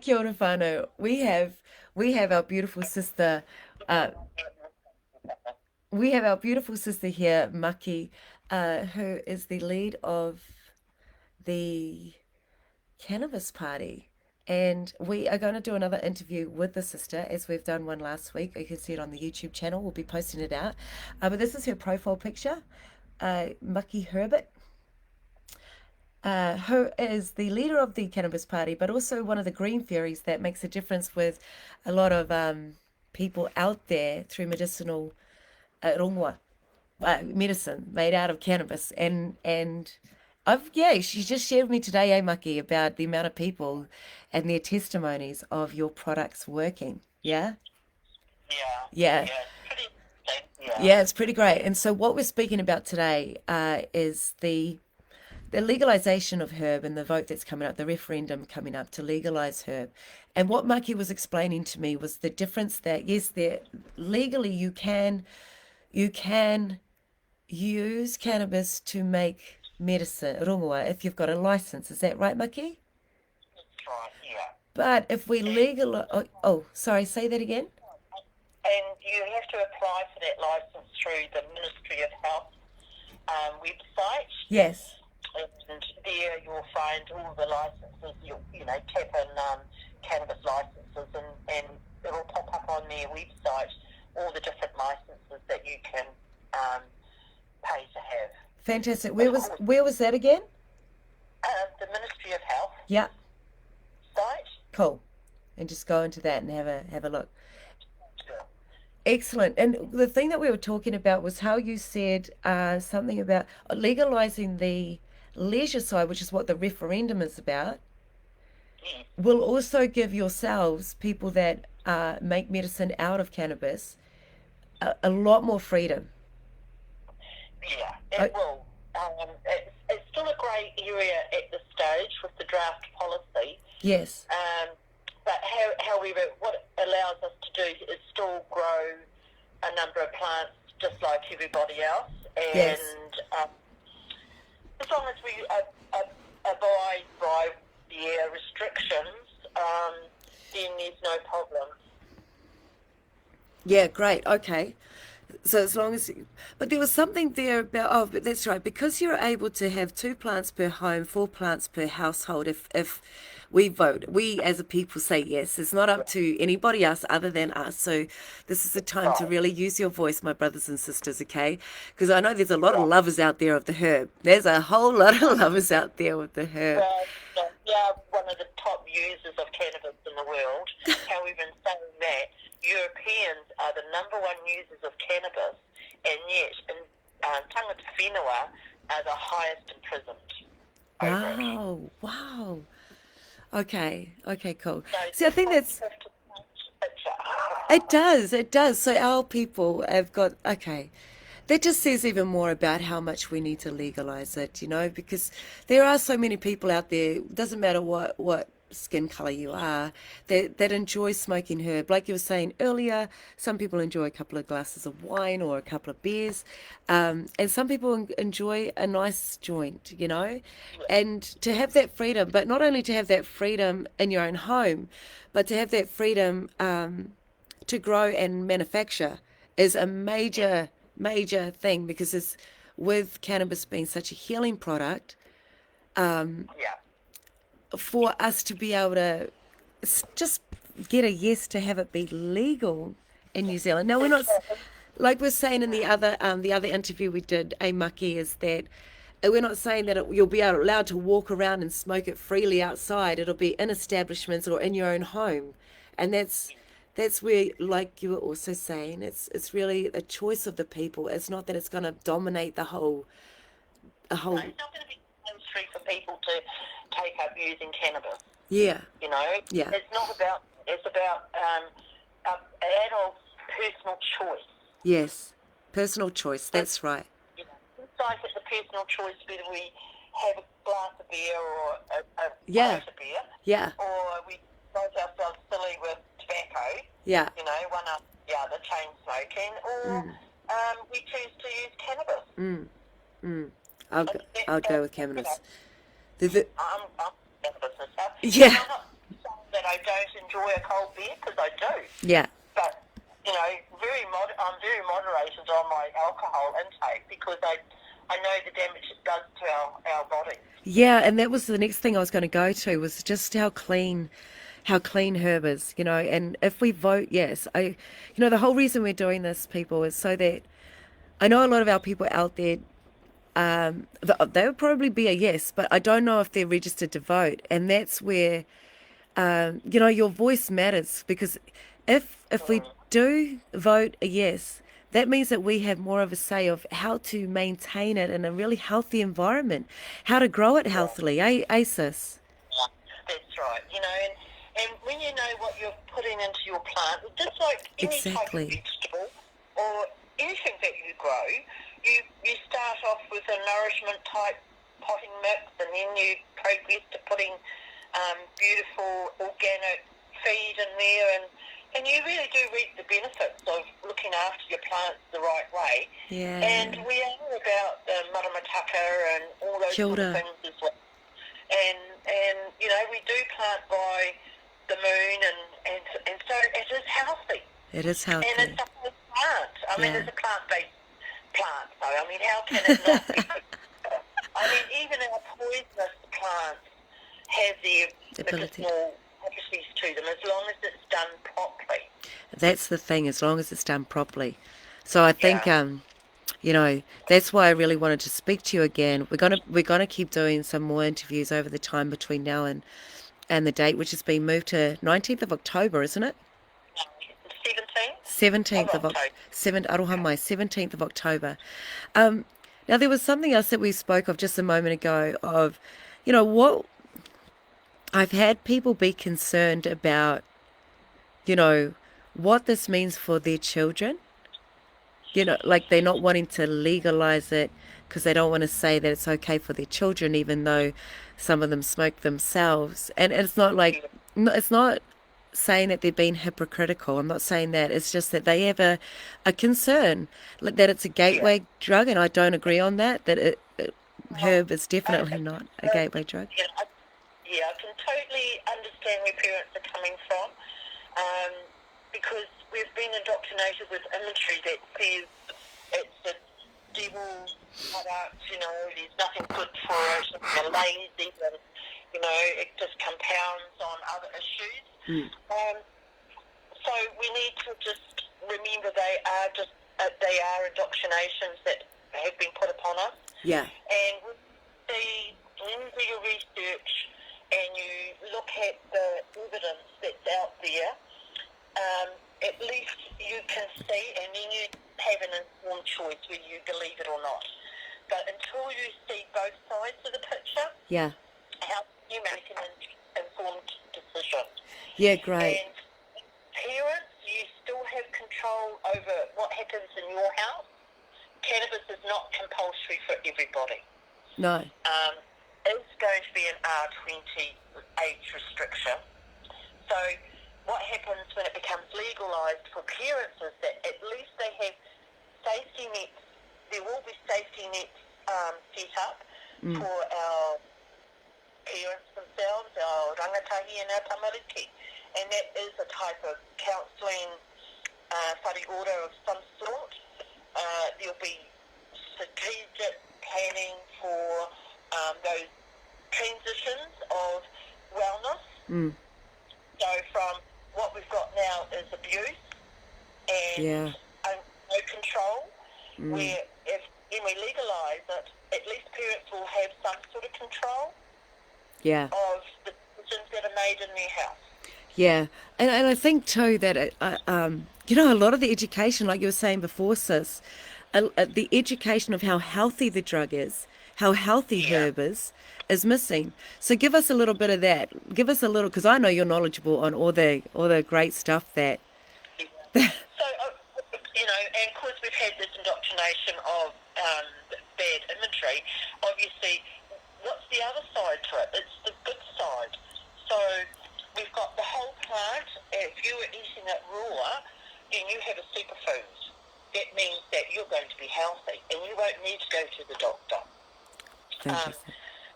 Kia ora whānau. We have our beautiful sister. Uh, we have our beautiful sister here, Maki, who is the lead of the Cannabis Party. And we are going to do another interview with the sister, as we've done one last week. You can see it on the YouTube channel. We'll be posting it out. But this is her profile picture, Maki Herbert, who is the leader of the Cannabis Party, but also one of the green fairies that makes a difference with a lot of people out there through medicinal rongoa, medicine made out of cannabis. And she just shared with me today, Maki, about the amount of people and their testimonies of your products working. Yeah, Yeah, yeah, yeah, it's pretty interesting. Yeah, yeah. It's pretty great. And so what we're speaking about today is the legalization of herb and the vote that's coming up, the referendum coming up to legalize herb. And what Maki was explaining to me was the difference that yes, there legally you can use cannabis to make medicine, rongoa, if you've got a license. Is that right, Maki? that's right. Yeah, But if we and legal, sorry, say that again. and you have to apply for that license through the Ministry of Health website, Yes, and there you'll find all the licenses. You know, tap in cannabis licenses, and it'll pop up on their website all the different licenses that you can um, pay to have. fantastic. Of Where was course, where was that again? the Ministry of Health Yeah, site. cool. And just go into that and have a look. Sure. Excellent. And the thing that we were talking about was how you said something about legalizing the leisure side, which is what the referendum is about, Yes. will also give yourselves, people that make medicine out of cannabis, a lot more freedom. Yeah, Uh, it will. It's still a grey area at this stage with the draft policy, yes, but however, what it allows us to do is still grow a number of plants just like everybody else, yes. and as long as we abide by the restrictions, then there's no problem. Yeah, great. Okay. So as long as, but there was something there about, oh, but that's right, because you're able to have two plants per home, four plants per household, if we vote, we as a people say yes. It's not up to anybody else other than us. So this is the time to Right. really use your voice, my brothers and sisters, okay? Because I know there's a lot of Yeah. lovers out there of the herb. There's a whole lot of lovers out there with the herb. Well, we are one of the top users of cannabis in the world. However, in saying that, Europeans are the number one users of cannabis, and yet in tangata whenua are the highest imprisoned over it. Wow, wow. Okay, okay, cool. So See, I there's think one that's, shift to picture. it does, it does. So our people have got, okay. That just says even more about how much we need to legalize it, because there are so many people out there, doesn't matter what skin color you are, that enjoy smoking herb. Like you were saying earlier, some people enjoy a couple of glasses of wine or a couple of beers, and some people enjoy a nice joint. Yeah, And to have that freedom, but not only to have that freedom in your own home, but to have that freedom to grow and manufacture is a yeah, major thing because it's with cannabis being such a healing product, yeah. for us to be able to just get a yes to have it be legal in New Zealand. Now we're not Exactly. like we're saying in the other interview we did, a mucky, is that we're not saying that you'll be allowed to walk around and smoke it freely outside. It'll be in establishments or in your own home, and that's where, like you were also saying, it's really a choice of the people. It's not that it's going to dominate a No, whole. it's not going to be mainstream for people to take up using cannabis. Yeah, You know, yeah, it's not about. It's about adults' personal choice. yes, personal choice. But That's right. you know, it's like it's a personal choice whether we have a glass of beer or a Yeah, pint of beer, yeah, or we make ourselves silly with tobacco. yeah. You know, one after the other, chain smoking, or Mm, we choose to use cannabis. mm, mm. I'll go, And I'll go with you know, cannabis. The, I'm in business now, and yeah, I'm not saying that that I don't enjoy a cold beer, because I do. Yeah. But, you know, I'm very moderated on my alcohol intake, because I know the damage it does to our bodies. Yeah, and that was the next thing I was going to go to, was just how clean herb is, you know. And if we vote yes, the whole reason we're doing this, people, is so that I know a lot of our people out there, they would probably be a yes, but I don't know if they're registered to vote, and that's where your voice matters, because if we do vote a yes, that means that we have more of a say of how to maintain it in a really healthy environment, how to grow it Yeah. healthily, sis? That's right. And when you know what you're putting into your plant, just like any type of Exactly. vegetable or anything that you grow, you start off with a nourishment type potting mix, and then you progress to putting beautiful organic feed in there, and you really do reap the benefits of looking after your plants the right way. Yeah. And we are about the maramataka and all those Kia sort of ora. things as well. And we do plant by the moon, and so it is healthy. It is And it's healthy. a whole plant. I mean, Yeah. it's a plant-based plant, so I mean, how can it not be? I mean, even our poisonous plants have their Ability. medicinal properties to them, as long as it's done properly. That's the thing, as long as it's done properly. So I think, Yeah. that's why I really wanted to speak to you again. We're gonna keep doing some more interviews over the time between now and the date, which has been moved to 19th of October, isn't it? 17th of 17th of October. 17th of October. Um, Now there was something else that we spoke of just a moment ago of, what I've had people be concerned about, you know, what this means for their children. Like they're not wanting to legalize it because they don't want to say that it's okay for their children, even though some of them smoke themselves. And it's not like, it's not saying that they're being hypocritical. I'm not saying that. It's just that they have a concern like that it's a Yeah. gateway drug, and I don't agree on that. Well, Herb is definitely not a gateway drug. yeah, I can totally understand where parents are coming from, um, because we've been indoctrinated with imagery that says it's a devil product, there's nothing good for it, they're lazy, and, it just compounds on other issues. Mm. So we need to just remember they are indoctrinations that have been put upon us. Yeah. And when you do your research and you look at the evidence that's out there, at least you can see, and then you have an informed choice whether you believe it or not. But until you see both sides of the picture, Yeah. how can you make an informed decision? Yeah, great. And parents, you still have control over what happens in your house. Cannabis is not compulsory for everybody. No. It's going to be an R20 age restriction. So what happens when it becomes legalised for parents is that at least they have safety nets. There will be safety nets set up for our parents themselves, our rangatahi and our tamariki. And that is a type of counselling whare order of some sort. There'll be strategic planning for those transitions of wellness. Mm. So from what we've got now is abuse and Yeah. no control, where if when we legalise it, at least parents will have some sort of control Yeah. of the decisions that are made in their house. Yeah, and I think too that a lot of the education, like you were saying before, sis, the education of how healthy the drug is, how healthy Yeah. herb is missing. So give us a little bit of that. Give us a little, because I know you're knowledgeable on all the great stuff that. So, and of course we've had this indoctrination of bad imagery. Obviously, what's the other side to it? It's the good side. So we've got the whole plant. If you were eating it raw, then you have a superfood. That means that you're going to be healthy and you won't need to go to the doctor. Interesting.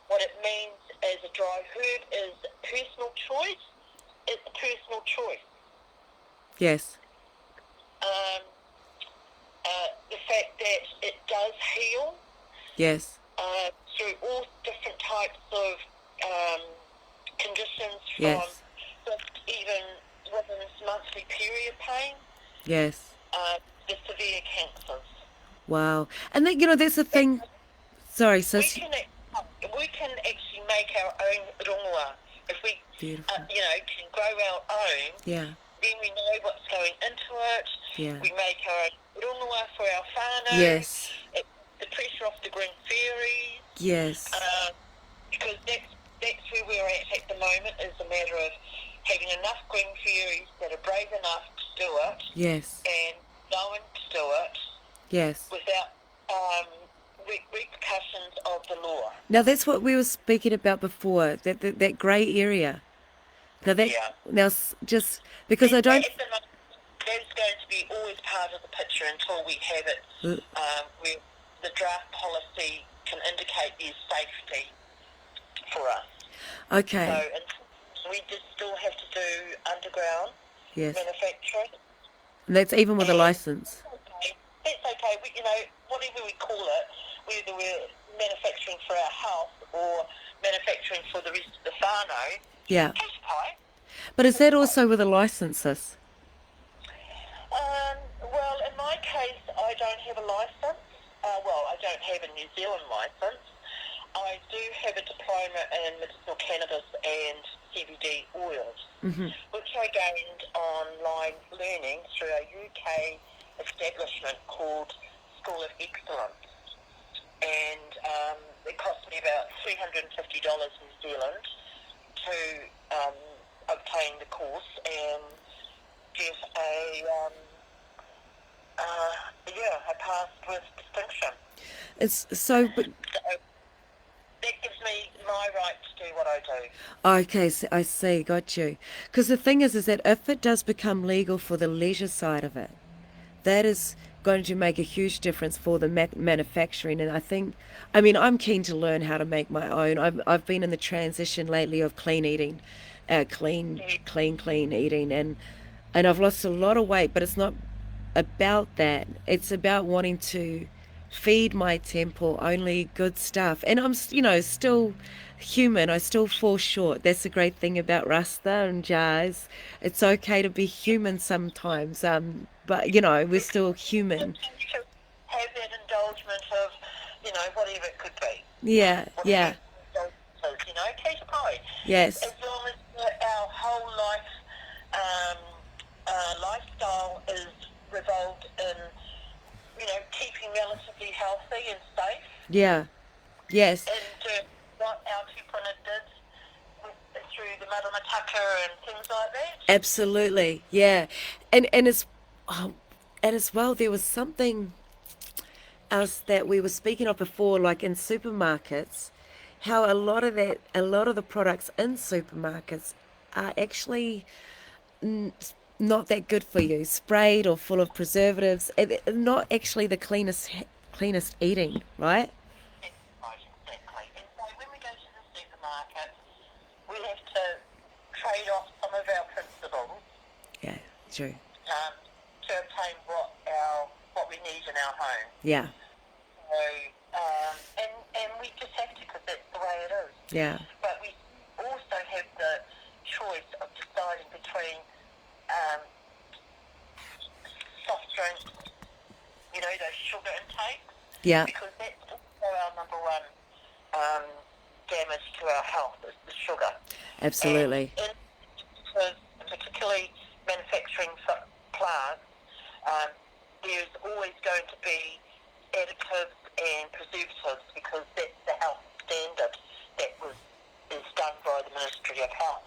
What it means as a dry herb is personal choice, it's a personal choice. Yes. Um, the fact that it does heal Yes. through all different types of conditions, from Yes. just even women's monthly period pain, Yes. the severe cancers. Wow. And then, that's the And thing. Sorry, we sis. can we can actually make our own rongoa if we Beautiful. can grow our own. Yeah. Then we know what's going into it. Yeah. We make our own rongoa for our whānau. Yes. It, the pressure off the green fairies, Yes. because that's where we're at the moment, is a matter of having enough green fairies that are brave enough to do it Yes. and knowing to do it Yes. without repercussions of the law. Now that's what we were speaking about before. That grey area. Now that Yeah. just because I don't. At the moment, that's going to be always part of the picture until we have it, where the draft policy can indicate there's safety for us. Okay. So we just still have to do underground Yes. manufacturing. And that's even with a And license. that's okay. We, whatever we call it, whether we're manufacturing for our house or manufacturing for the rest of the whānau, Yeah. cash pie. But is that also with a license, sis? Well, in my case, I don't have a license. I don't have a New Zealand license. I do have a diploma in medicinal cannabis and CBD oils, which I gained online learning through a UK establishment called School of Excellence. And it cost me about $350 New Zealand to obtain the course and get I passed with distinction. It's so. But, So that gives me my right to do what I do. okay, so I see. Got you. Because the thing is that if it does become legal for the leisure side of it, that is going to make a huge difference for the manufacturing. And I mean, I'm keen to learn how to make my own. I've been in the transition lately of clean eating, clean eating, and I've lost a lot of weight. But it's not about that. It's about wanting to feed my temple only good stuff. And I'm, still human. I still fall short. That's the great thing about Rasta and jazz. It's okay to be human sometimes. But we're still human. You can have that indulgement of, whatever it could be. Yeah, Whatever yeah, indulgence is, cash pie. yes, As long as our whole lifestyle is revolved in, keeping relatively healthy and safe. yeah, yes, And what our tupuna did through the maramataka and things like that. absolutely, yeah, and it's, and as well, there was something else that we were speaking of before, like in supermarkets, how a lot of the products in supermarkets are actually not that good for you, sprayed or full of preservatives, not actually the cleanest eating, right? Right, exactly. And so when we go to the supermarket, we have to trade off some of our principles Yeah, true. to obtain what we need in our home. Yeah, So, and we just have to, because that's the way it is. yeah, But we also have the choice of deciding between soft drinks, those sugar intakes, yeah, because that's also our number one damage to our health, is the sugar. absolutely. And particularly manufacturing plants, there's always going to be additives and preservatives, because that's the health standard that is done by the Ministry of Health.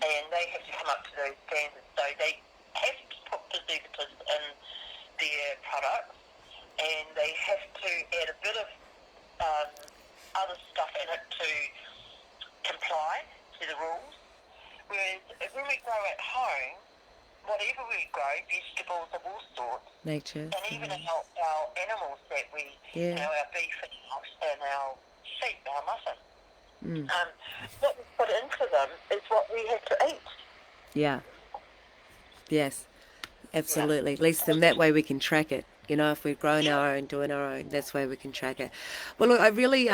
And they have to come up to those standards. So they have to put preservatives in their products, and they have to add a bit of other stuff in it to comply to the rules. Whereas when we grow at home, whatever we grow, vegetables of all sorts, Nature. and even our animals that we, our beef and our sheep, our mutton, what we put into them is what we have to eat. Yeah. Yes. Yeah. Absolutely. At least in that way we can track it. You know, if we're growing our own, doing our own, that's why we can track it. Well, look, I really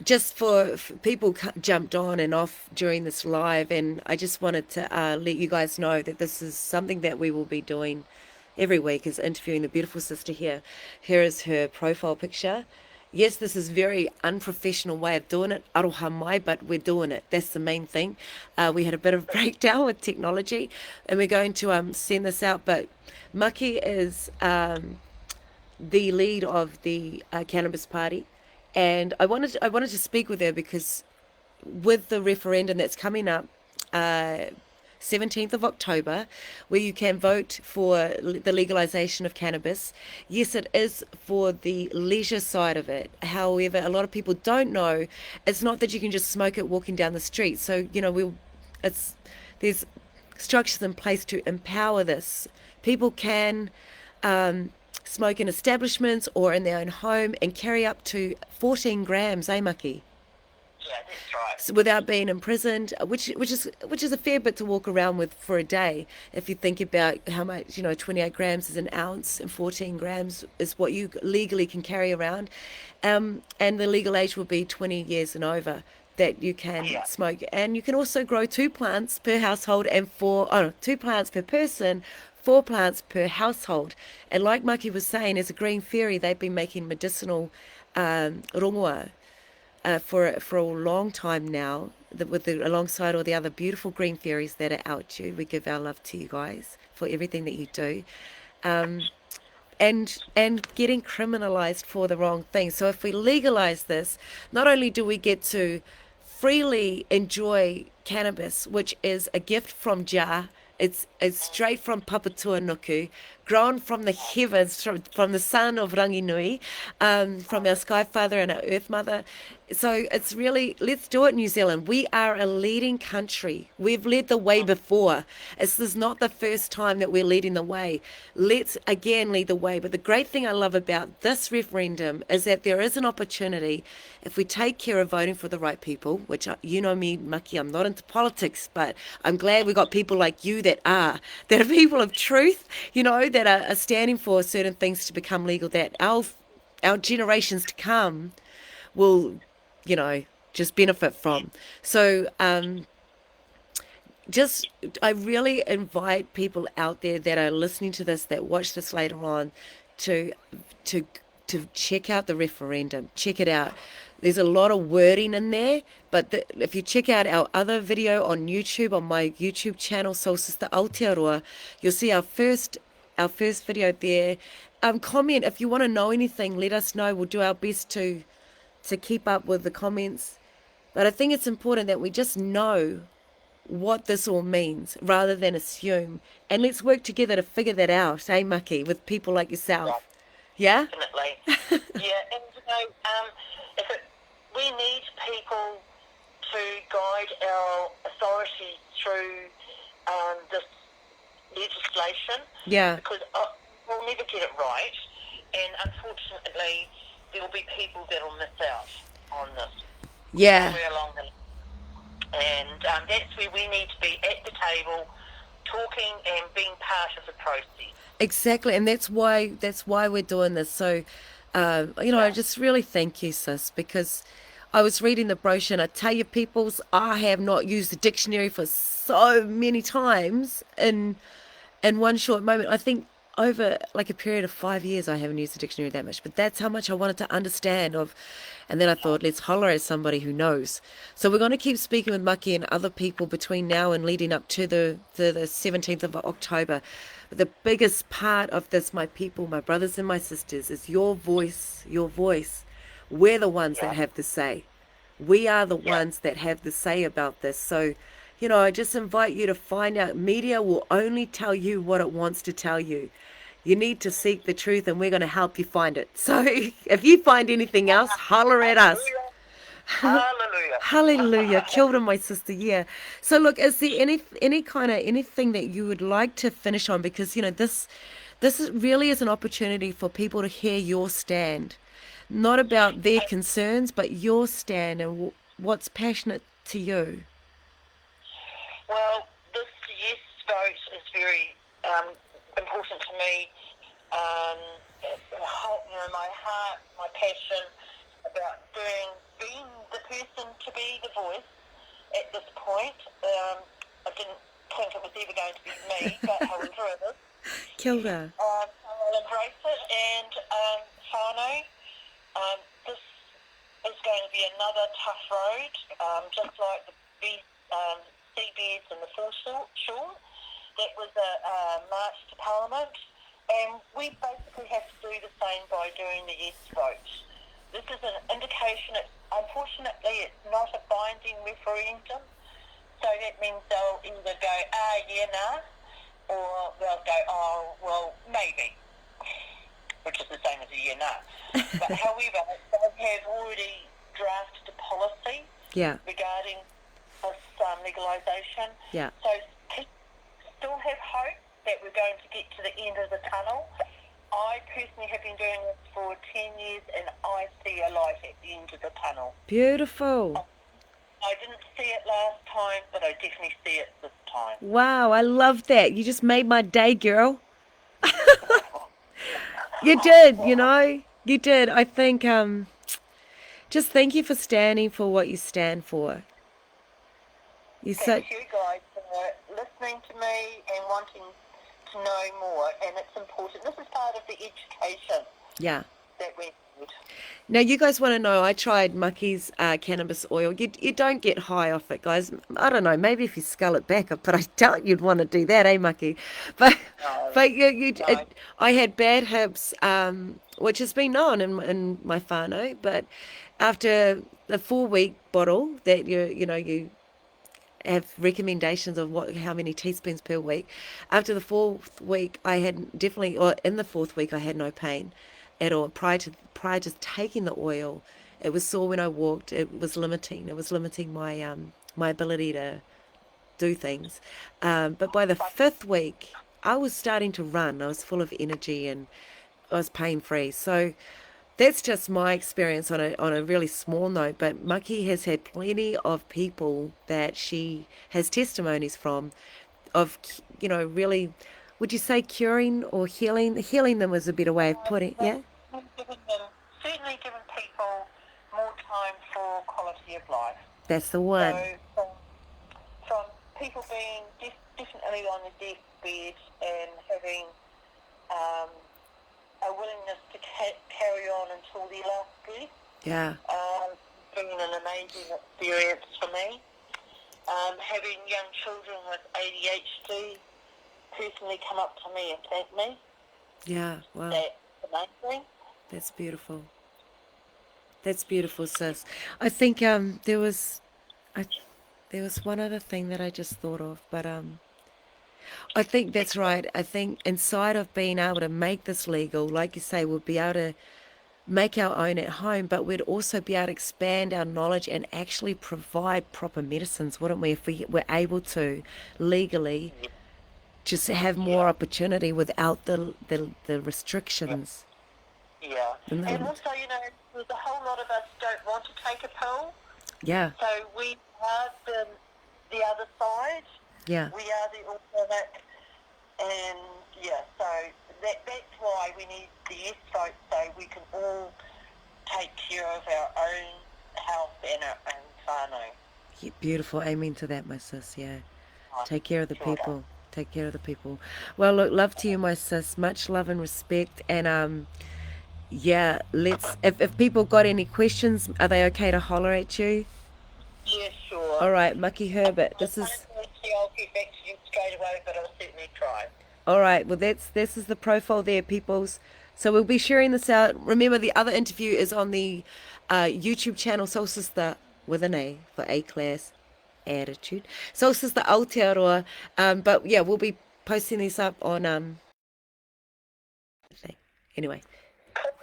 just for people jumped on and off during this live, and I just wanted to let you guys know that this is something that we will be doing every week, is interviewing the beautiful sister here. Here is her profile picture. Yes, this is very unprofessional way of doing it, aroha mai, but we're doing it. That's the main thing. We had a bit of breakdown with technology, and we're going to send this out. But Maki is the lead of the Cannabis Party, and I wanted to speak with her because with the referendum that's coming up, uh, 17th of October, where you can vote for the legalization of cannabis. Yes, it is for the leisure side of it. However, a lot of people don't know it's not that you can just smoke it walking down the street. So, it's there's structures in place to empower this. People can smoke in establishments or in their own home and carry up to 14 grams, Maki? Yeah, that's right. So without being imprisoned, which is a fair bit to walk around with for a day. If you think about how much, 28 grams is an ounce, and 14 grams is what you legally can carry around, and the legal age will be 20 years and over that you can Yeah. smoke, and you can also grow 2 plants per household and 2 plants per person. 4 plants per household. And like Maki was saying, as a green fairy, they've been making medicinal rongoa for a long time now, alongside all the other beautiful green fairies that are out to. We give our love to you guys for everything that you do, and getting criminalized for the wrong thing. So if we legalize this, not only do we get to freely enjoy cannabis, which is a gift from Jah. It's straight from Papatua Nuku, grown from the heavens, from the son of Ranginui, from our Sky Father and our Earth Mother. So it's really, let's do it, New Zealand. We are a leading country. We've led the way before. This is not the first time that we're leading the way. Let's again lead the way. But the great thing I love about this referendum is that there is an opportunity, if we take care of voting for the right people, which you know me, Maki, I'm not into politics, but I'm glad we got people like you that are people of truth, that are standing for certain things to become legal, that our generations to come will, just benefit from. So, just I really invite people out there that are listening to this, that watch this later on, to to to check out the referendum. Check it out. There's a lot of wording in there, but if you check out our other video on YouTube, on my YouTube channel, Soul Sister Aotearoa, you'll see our first video there. Comment if you want to know anything. Let us know. We'll do our best to keep up with the comments. But I think it's important that we just know what this all means rather than assume. And let's work together to figure that out, Maki, with people like Yeah. yourself. Yeah? Definitely. Yeah, and if it, we need people to guide our authorities through this legislation, Yeah. because we'll never get it right, and unfortunately there will be people that will miss out on this Yeah. somewhere along the line. And that's where we need to be at the table, talking and being part of the process. Exactly. And that's why we're doing this. So I Yeah. just really thank you, sis, because I was reading the brochure and I tell you, peoples, I have not used the dictionary for so many times in one short moment. I think over like a period of 5 years, I haven't used the dictionary that much, but that's how much I wanted to understand of. And then I thought, let's holler at somebody who knows. So we're going to keep speaking with Maki and other people between now and leading up to the 17th of October. But the biggest part of this, my people, my brothers and my sisters, is your voice, your voice. We're the ones that Yeah. have the say. We are the Yeah. ones that have the say about this. So, I just invite you to find out. Media will only tell you what it wants to tell you. You need to seek the truth, and we're going to help you find it. So, if you find anything else, holler at us. Hallelujah. Hallelujah. Hallelujah. Killed him, my sister. Yeah. So, look, is there any kind of anything that you would like to finish on? Because, really is an opportunity for people to hear your stand. Not about their concerns, but your stand and what's passionate to you. Well, this vote is very important to me. My heart, my passion about being the person to be the voice at this point. I didn't think it was ever going to be me, but however it is. Kia ora. I'll embrace it, and whānau, this is going to be another tough road, just like the seabeds and the foreshore. That was a march to Parliament, and we basically have to do the same by doing the yes vote. This is an indication. Unfortunately, it's not a binding referendum, so that means they'll either go, yeah, nah, or they'll go, oh, well, maybe, which is the same as a yeah, nah. But however, they have already drafted a policy regarding this legalisation. Yeah. So people still have hope that we're going to get to the end of the tunnel. I personally have been doing this for 10 years, and I see a light at the end of the tunnel. Beautiful. I didn't see it last time, but I definitely see it this time. Wow, I love that. You just made my day, girl. You did, you know. You did. I think just thank you for standing for what you stand for. Thank you guys for listening to me and wanting to know more, and it's important. This is part of the education that we need. Now, you guys want to know, I tried Maki's cannabis oil. You don't get high off it, guys. I don't know, maybe if you scull it back, but I doubt you'd want to do that, eh, Maki? But I had bad hips, which has been known in my whānau, but after the 4-week bottle that you have recommendations of how many teaspoons per week. After the 4th week, I had definitely, or in the 4th week, I had no pain at all. Prior to taking the oil, it was sore when I walked. It was limiting. It was limiting my my ability to do things. But by the 5th week, I was starting to run. I was full of energy and I was pain free. So that's just my experience on a really small note, but Maki has had plenty of people that she has testimonies from of, really, would you say curing or healing? Healing them is a better way of putting it, yeah? Certainly giving people more time for quality of life. That's the one. So from people being definitely on the deathbed and having a willingness to carry on until their last breath. Yeah. Been an amazing experience for me. Having young children with ADHD personally come up to me and thank me. Yeah, wow. That's amazing. That's beautiful. That's beautiful, sis. I think there was one other thing that I just thought of, but I think that's right. I think inside of being able to make this legal, like you say, we'll be able to make our own at home, but we'd also be able to expand our knowledge and actually provide proper medicines, wouldn't we, if we were able to legally just have more opportunity without the restrictions. Yeah. And also, there's a whole lot of us don't want to take a pill. Yeah. So we are the other side. Yeah. We are the alternate, and so that's why we need the yes vote, so we can all take care of our own health and our own whānau. Yeah, beautiful. Amen to that, my sis. Yeah. Take care of the people. Take care of the people. Well, look, love to you, my sis. Much love and respect. And let's. If people got any questions, are they okay to holler at you? Yeah, sure. All right, Maki Herbert. This is. I'll get back to you straight away, but I'll certainly try. All right. Well, this is the profile there, peoples. So we'll be sharing this out. Remember, the other interview is on the YouTube channel Soul Sister with an A for A class attitude. Soul Sister Aotearoa. But yeah, we'll be posting this up on anyway.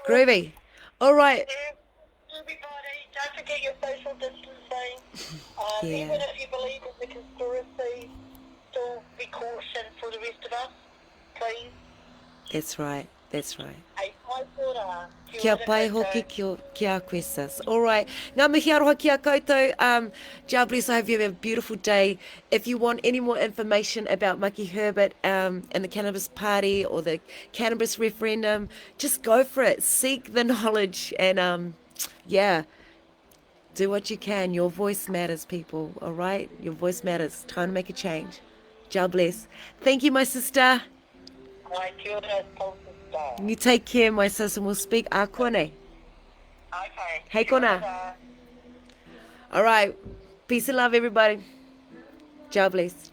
Groovy. All right. Everybody, don't forget your social distancing. Even if you believe in the conspiracy, still be caution for the rest of us, please. That's right. That's right. A Ai kora. Kia Kia ora pai hoki koutou. ki a koe, sis. All right. Ngā mihi aroha ki a koutou. God bless. I hope you have a beautiful day. If you want any more information about Maki Herbert and the Cannabis Party or the Cannabis Referendum, just go for it. Seek the knowledge and, yeah, do what you can. Your voice matters, people. All right? Your voice matters. Time to make a change. God bless. Thank you, my sister. Ai kia ora tautata. You take care, my sis, and we'll speak. A kone. Okay. Hei Kia kona. ora. All right. Peace and love, everybody. God bless.